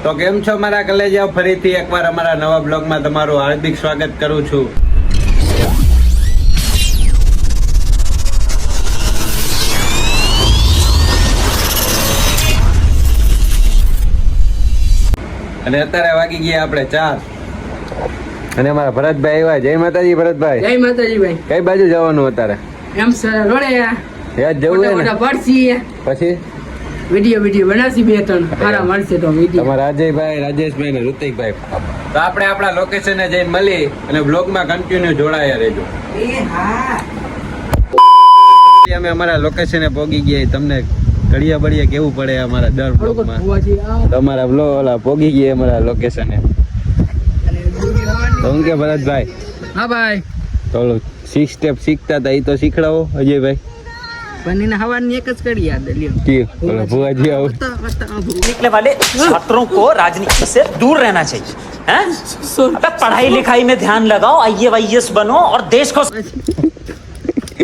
તો કેમ છો મારા કલેજાઓ, ફરીથી એકવાર અમારા નવા બ્લોગમાં તમારું હાર્દિક સ્વાગત કરું છું. અને અત્યારે વાગી ગયા આપણે 4 અને અમારા ભરતભાઈ આવ્યા. જય માતાજી ભરતભાઈ. જય માતાજી ભાઈ. કઈ બાજુ જવાનું અત્યારે? એમ સર રોડે યાદ જવું હે ને? પડસી પછી વિડિયો બનાસી 2-3 સારા મળશે તો વિડિયો. તમારા રાજયભાઈ, રાજેશભાઈ ને ઋતિકભાઈ. તો આપણે આપણા લોકેશને જઈને મળી અને બ્લોગમાં કન્ટિન્યુ જોડાયા રહેજો. અમે અમારા લોકેશને પહોંચી ગયા. તમને ઘડિયા બળિયા કેવું પડે અમારા દર બ્લોગમાં. તમારા બ્લોગ ઓલા પહોંચી ગયા અમારા લોકેશને. તો હું કે ભરતભાઈ? હા ભાઈ. તો 6 સ્ટેપ શીખતા હતા એ તો શીખડાવો અજયભાઈ. બનીને હવાની એક જ કરી યાદ લ્યો કે ઓલા ભુવાજી આવો. निकलने वाले छात्रों को राजनीति से दूर रहना चाहिए हैं? अबे पढ़ाई लिखाई में ध्यान लगाओ, IAS बनो और देश को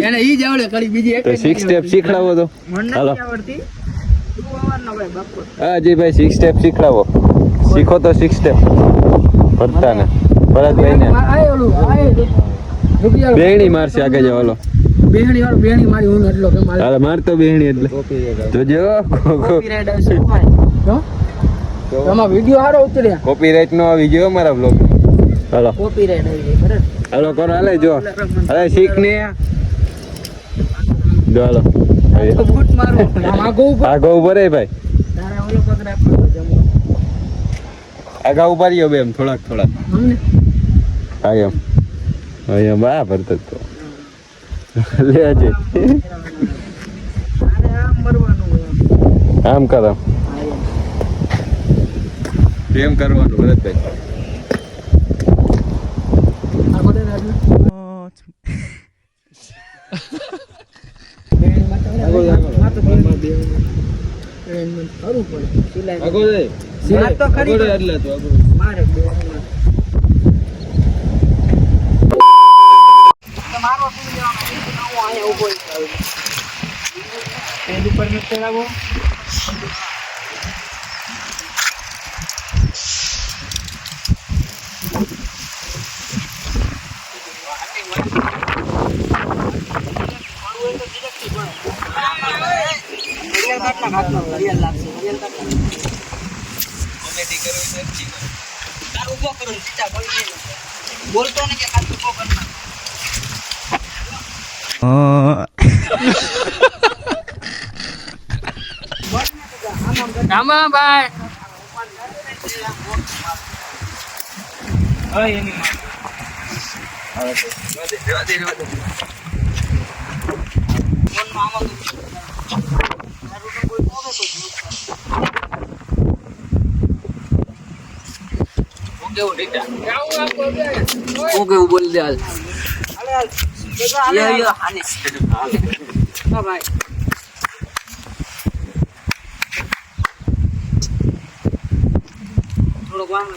એને ઈ જ આવડે કરી બીજી એક તો 6 સ્ટેપ શીખડાવો તો. હાલો આવડતી તું આવવાનો ભાઈ બાપુ. હા અજયભાઈ 6 સ્ટેપ શીખડાવો. શીખો તો 6 સ્ટેપ ભરતા ને ભરતભાઈ ને આય ઓલું આય રૂપિયા બેહણી મારશે આગળ જાવ. હાલો બેહણી વાળો બેહણી મારી હું એટલો કે મારે હાલ મારતો બેહણી એટલે જોજો. કોપીરાઈટ આવશે ભાઈ. તો આમાં વિડિયો હારો ઉતર્યા. કોપીરાઈટ નો આવી ગયો મારા બ્લોગ. હાલો કોપીરાઈટ આવી ગઈ બરાબર. હાલો કરો. હાલે જો હવે શીખ ને જો. હાલો ફૂટ મારો આમ આગો ઉપર આગળ ઉભો રે ભાઈ. તારા ઓલો પગ રાખો જમો આગળ ઉભા રહ્યો બે એમ થોડાક અમને હા એમ અહીંયા બા ભરતો તો લે આજે અરે આમ મરવાનું હોય આમ કરો એમ કરવાનું ભરતભાઈ. આગો દે રાજુ બેહણી માતો કરું પડે સિલાઈ આગળ દે સિલાઈ તો ખરી એટલે તો આગળ મારે બેહણી મારો તું જવાનો હું અહીંયા ઉભો છું. પેલી પર ન ચડાવો. બોલતો ને કે ખાલી ઉભો કરના રામા ભાઈ કેવું બોલી દે હાલ. હા ભાઈ થોડોક વાંધો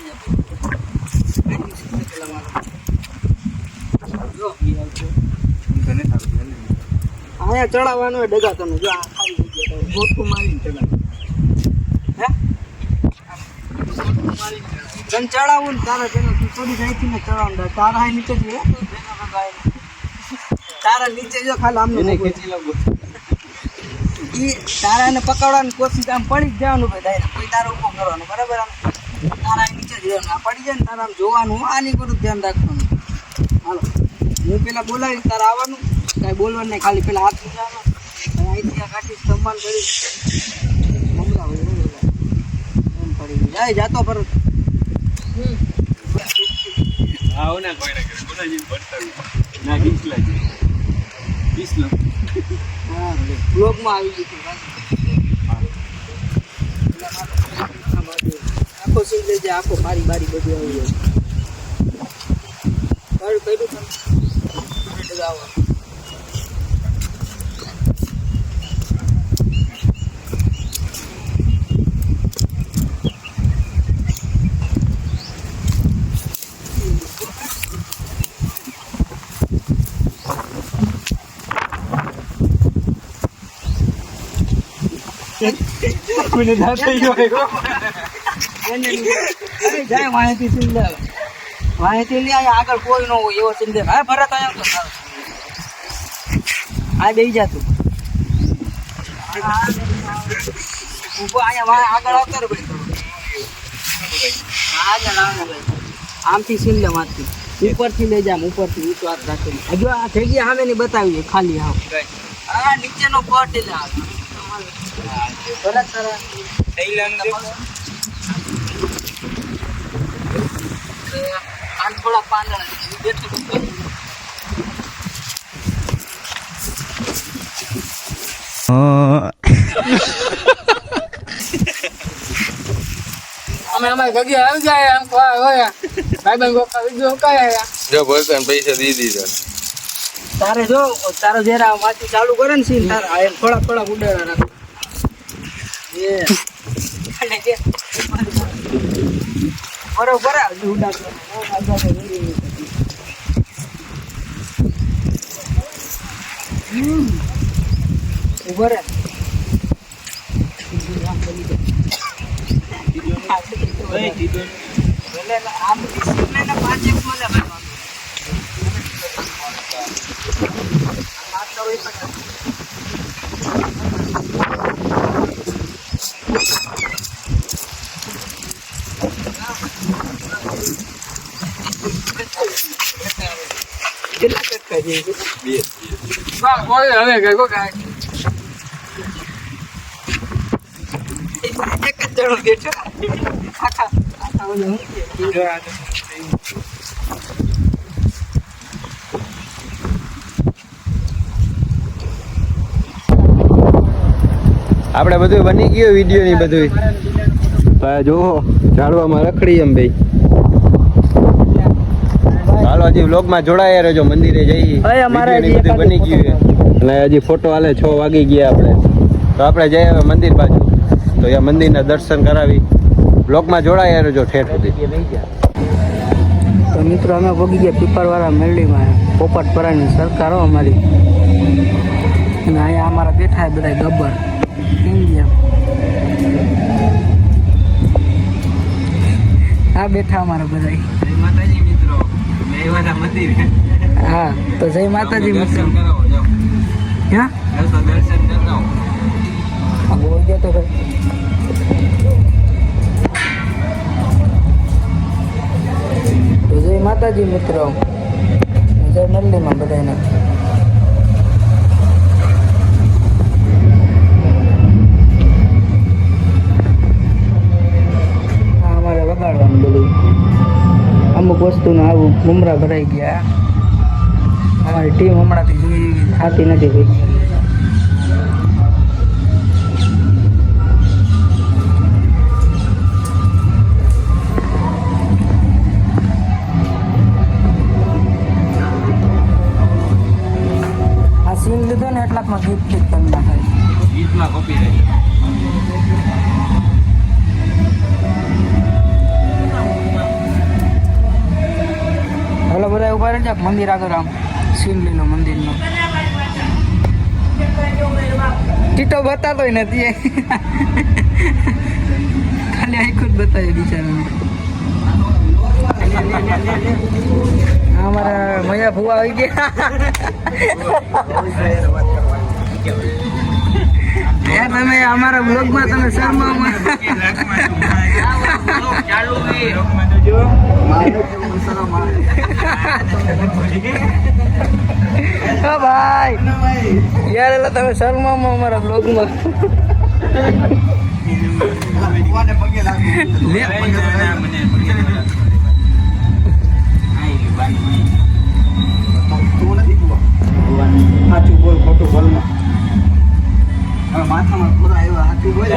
અહીંયા ચડાવવાનું હોય ડગા તમે જો આ ખાલી જગ્યા ગોટું મારીને ચડાવ હે તને ચડાવવું ને તારા તેનો થોડી જાયથી ને ચડાવવાનું તારા અહીં નીચે જ તારા નીચે જો ખાલી આમને ખેંચી લાગો ઈ તારા એને પકડવાની કોશિશ આમ પડી જ જવાનું ભાઈ ડાયરેક્ટ કોઈ તારો ઊભો કરવાનો બરાબર. આમ તારા નીચે જ રહેવાનું. આ પડી જાય ને તારા આમ જોવાનું આની કરું ધ્યાન રાખવાનું. હાલો હું પેલા બોલાવીશ તારા આવવાનું કાંઈ બોલવાનું નહીં ખાલી પેલા હાથ મૂકવાનો અહીંથી આ કાઢી સન્માન કરીશ સમજાવો એમ પડી જાય જાતો પર આવો ના કોઈ ના કરે બોલાજી પડતા ના ગીસલા છે ગીસલો હા બ્લોગમાં આવી ગયું આખો સીન લઈ જાય આખો મારી બારી બધું આવી જાય કર્યું તમે આવો કોઈને દાંત થઈ ગયો અરે જાય માહિતી સીન લે માહિતી લે આગળ કોઈ ન હોય એવો સીન દે હા ભરત આયો તો આ બેહી જા તું ઉભો અહીંયા આગળ આવતો રે ભાઈ આગળ આવ આમથી સીન લે મારથી ઉપરથી લઈ જામ ઉપરથી ઊંચો હાથ રાખીને હજુ આ જગ્યા સામે ની બતાવી ખાલી આવ આ નીચેનો પટ લે ભરત તારા આન થોડા પાંદડા અમે જગ્યા આવી જાય આમ હોય ભાઈ બંધ ગોખા વિડિયો કાયા જો બોલતા પૈસા દી દીધા તારે જો તારો જરા માટી ચાલુ કરે ને સીન તાર આ થોડા થોડા ઉડાડા રાખ એ અને કે બરોબર આ ઉડાડો ઉભરે આમ ડિસિપ્લિન ના 5x મળે કેટલા ટકા છે હવે ગયો કાંઈ એક જ જણો બેઠો આખા આપણે બધું બની ગયું વિડીયો ની બધું જો ઝાડવામાં રખડી એમ ભાઈ હાલો હજી વ્લોગ માં જોડાયા રહેજો મંદિરે જઈએ બધું બની ગયું અને હજી ફોટો હાલે 6 વાગી ગયા આપણે તો આપણે જઈએ હવે મંદિર બાજુ તો અહીંયા મંદિરના દર્શન કરાવી વ્લોગ માં જોડાયા રહેજો ઠેઠ સુધી તો મિત્રો અમે ભોગી ગયા પીપરવાળા મેરડીમાં પોપટપરાની સરકાર અમારી અને અહીંયા અમારા બેઠા બધા ગબ્બર આ બેઠા અમારા બધા માતાજી મિત્રો મંદિર હા તો જય માતાજી મિત્રો હા દર્શન કરતા બોલ ગયા તો જય માતાજી મિત્રો જય મલ્લીમાં બધાને અમારે વગાડવાનું બધું અમુક વસ્તુનું આવું ગુમરા ભરાઈ ગયા અમારી ટીમ હમણાંથી થતી નથી ભાઈ સીન લીધો ને એટલાકમાં ગીત ક્લિક કરી નાખાય ગીતમાં કોપી રહી હલો બધા ઉભા રહી જાય મંદિર આગળ આમ સીન લીલો મંદિરનો ટીટો બતાતો નથી ખાલી આખું જ બતાવ્યું બિચારાને અમારા મયા ભૂવા આવી ગયા યાર તમે અમારા બ્લોગમાં તમે શર્મામાં ભાઈ યાર એટલે તમે શર્મામાં અમારા બ્લોગમાં સાચું બોલ ખોટું બોલ માથામાં પૂરા આવ્યા સાચું બોલ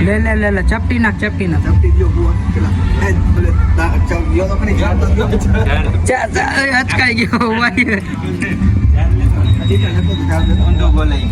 લે ચપટી નાખ ચપટી ગયો અચકાઈ ગયો ભાઈ બોલાઈ